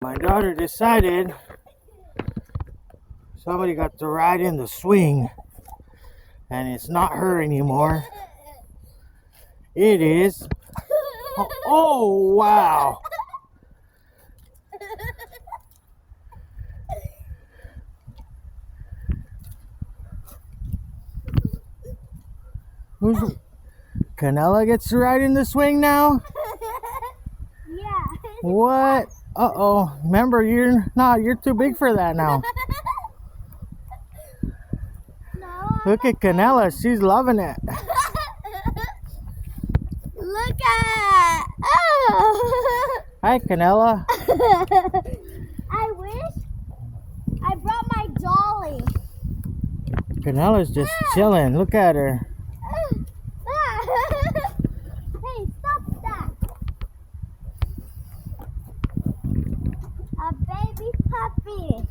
My daughter decided somebody got to ride in the swing, and it's not her anymore. It is. Oh, wow. Who's Canela gets to ride in the swing now? Yeah. What? Uh-oh. Remember, you're too big for that now. No. Look at Canela, she's loving it. Look at. Oh. Hi, Canela. I wish I brought my dolly. Canela's just chilling. Look at her. Hey, stop that. A baby puppy.